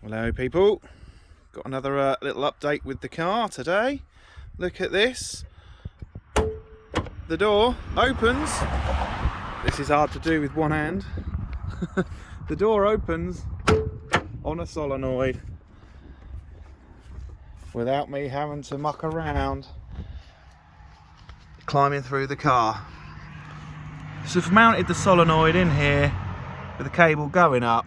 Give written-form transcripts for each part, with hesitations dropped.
Hello people, got another little update with the car today. Look at this, the door opens. This is hard to do with one hand. The door opens on a solenoid without me having to muck around climbing through the car. So I've mounted the solenoid in here with the cable going up.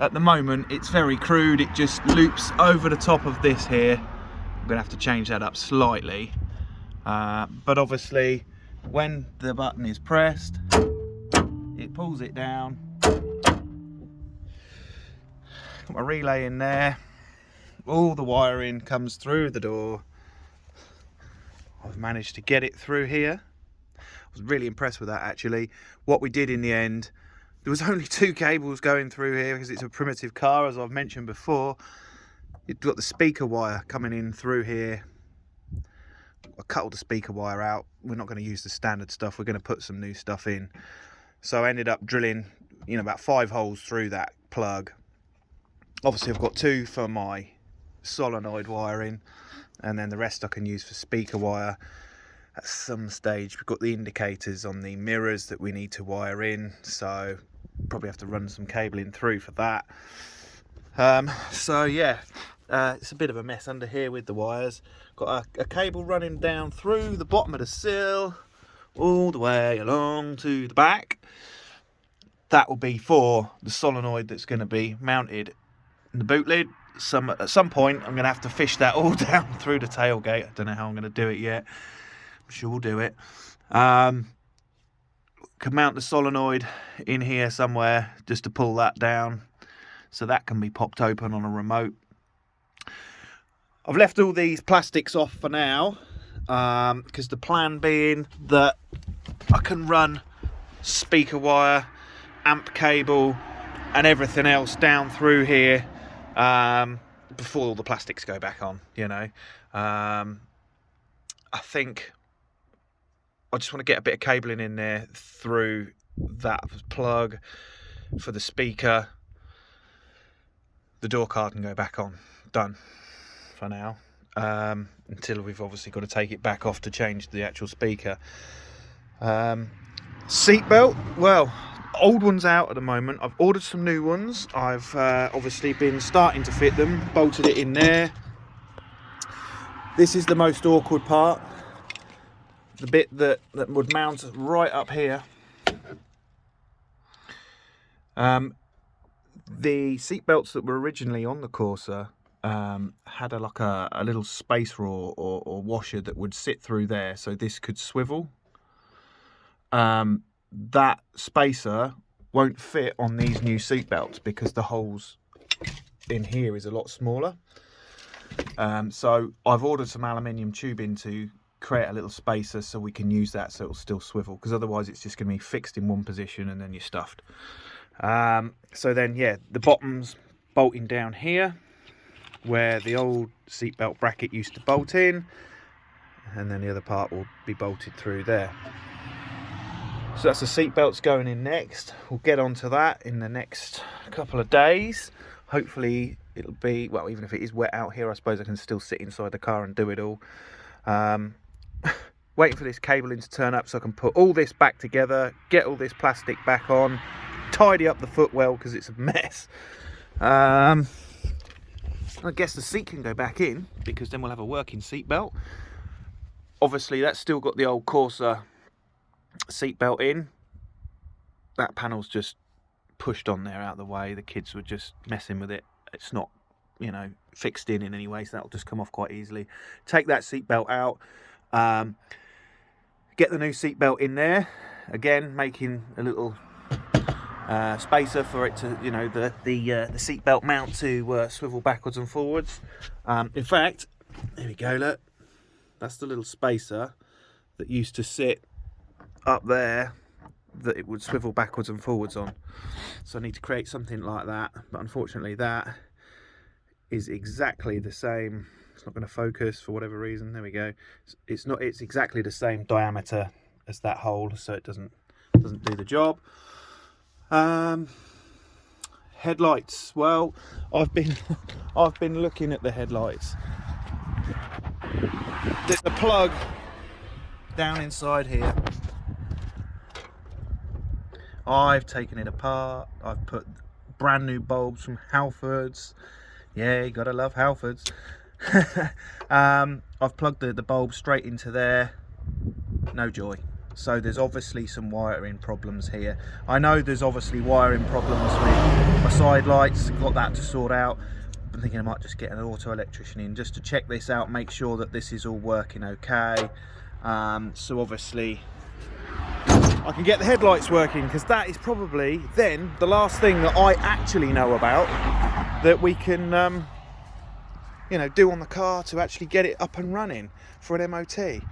At the moment it's very crude, it just loops over the top of this here. I'm gonna have to change that up slightly, but obviously when the button is pressed it pulls it down. Got my relay in there, all the wiring comes through the door. I've managed to get it through here. I was really impressed with that actually. What we did in the end, there was only two cables going through here because it's a primitive car, as I've mentioned before. You've got the speaker wire coming in through here. I cut all the speaker wire out. We're not going to use the standard stuff. We're going to put some new stuff in. So I ended up drilling, about 5 holes through that plug. Obviously I've got 2 for my solenoid wiring, and then the rest I can use for speaker wire. At some stage we've got the indicators on the mirrors that we need to wire in, so probably have to run some cabling through for that. So yeah, it's a bit of a mess under here with the wires. Got a cable running down through the bottom of the sill all the way along to the back. That will be for the solenoid that's going to be mounted in the boot lid. At some point I'm going to have to fish that all down through the tailgate. I don't know how I'm going to do it yet. I'm sure we'll do it. Could mount the solenoid in here somewhere just to pull that down, so that can be popped open on a remote. I've left all these plastics off for now, because the plan being that I can run speaker wire, amp cable and everything else down through here before all the plastics go back on. I think I just want to get a bit of cabling in there through that plug for the speaker. The door card can go back on. Done for now. Until we've obviously got to take it back off to change the actual speaker. Seatbelt, well, old one's out at the moment. I've ordered some new ones. I've obviously been starting to fit them, bolted it in there. This is the most awkward part. The bit that would mount right up here. The seat belts that were originally on the Corsa had a little spacer or washer that would sit through there, so this could swivel. That spacer won't fit on these new seat belts because the holes in here is a lot smaller. So I've ordered some aluminium tubing to create a little spacer so we can use that so it'll still swivel, because otherwise it's just going to be fixed in one position and then you're stuffed. So then yeah, the bottom's bolting down here where the old seatbelt bracket used to bolt in, and then the other part will be bolted through there. So that's the seatbelts going in next. We'll get onto that in the next couple of days. Hopefully it'll be, well, even if it is wet out here, I suppose I can still sit inside the car and do it all. Waiting for this cabling to turn up so I can put all this back together, get all this plastic back on, tidy up the footwell because it's a mess. I guess the seat can go back in because then we'll have a working seat belt. Obviously that's still got the old Corsa seat belt in. That panel's just pushed on there out of the way. The kids were just messing with it. It's not, fixed in any way, so that'll just come off quite easily. Take that seat belt out, get the new seat belt in there, again making a little spacer for it to, the seat belt mount to swivel backwards and forwards. In fact, there we go, look, that's the little spacer that used to sit up there that it would swivel backwards and forwards on. So I need to create something like that, but unfortunately that is exactly the same. It's not going to focus for whatever reason. There we go. It's exactly the same diameter as that hole, so it doesn't do the job. headlights. Well, I've been looking at the headlights. There's a plug down inside here. I've taken it apart. I've put brand new bulbs from Halfords. Yeah, you gotta love Halfords. I've plugged the bulb straight into there. No joy. So there's obviously some wiring problems here. I know there's obviously wiring problems with my side lights. Got that to sort out. I'm thinking I might just get an auto electrician in just to check this out, make sure that this is all working okay. So obviously I can get the headlights working, because that is probably then the last thing that I actually know about that we can you know, do on the car to actually get it up and running for an MOT.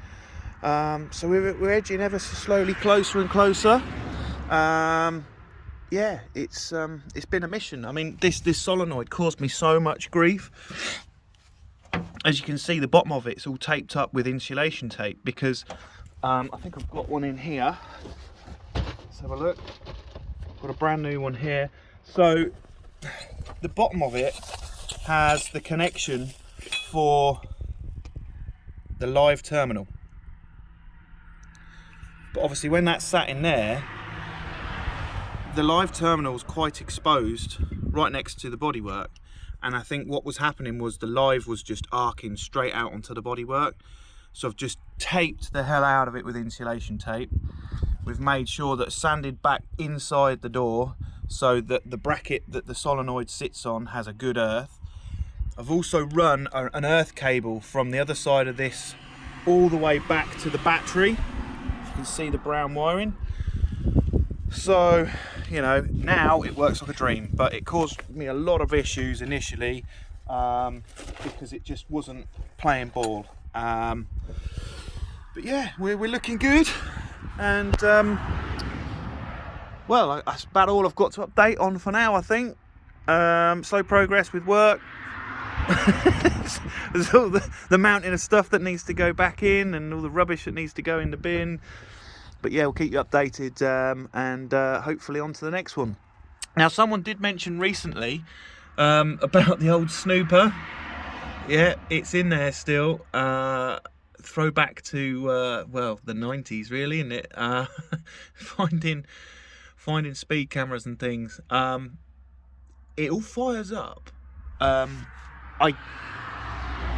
So we're edging ever so slowly closer and closer. Yeah, it's been a mission. I mean, this solenoid caused me so much grief. As you can see, the bottom of it's all taped up with insulation tape, because I think I've got one in here. Let's have a look. Got a brand new one here. So the bottom of it has the connection for the live terminal. But obviously when that's sat in there, the live terminal is quite exposed right next to the bodywork, and I think what was happening was the live was just arcing straight out onto the bodywork. So I've just taped the hell out of it with insulation tape. We've made sure that it's sanded back inside the door so that the bracket that the solenoid sits on has a good earth. I've also run an earth cable from the other side of this all the way back to the battery. You can see the brown wiring. So, you know, now it works like a dream, but it caused me a lot of issues initially because it just wasn't playing ball. But yeah, we're looking good, and well, that's about all I've got to update on for now, I think. Slow progress with work. There's all the mountain of stuff that needs to go back in, and all the rubbish that needs to go in the bin. But yeah, we'll keep you updated, and hopefully on to the next one. Now, someone did mention recently about the old snooper. Yeah, it's in there still. Throwback to well, the 90s, really, isn't it? Finding speed cameras and things. It all fires up. I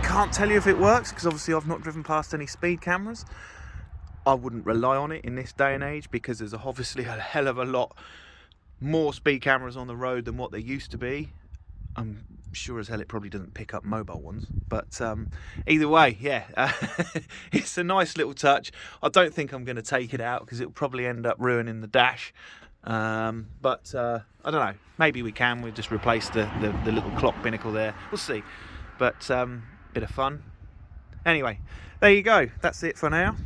can't tell you if it works, because obviously I've not driven past any speed cameras. I wouldn't rely on it in this day and age, because there's obviously a hell of a lot more speed cameras on the road than what there used to be. I'm sure as hell it probably doesn't pick up mobile ones, but either way, yeah, it's a nice little touch. I don't think I'm going to take it out, because it'll probably end up ruining the dash. But I don't know, maybe we can. We'll just replace the little clock binnacle there. We'll see. But bit of fun. Anyway, there you go. That's it for now.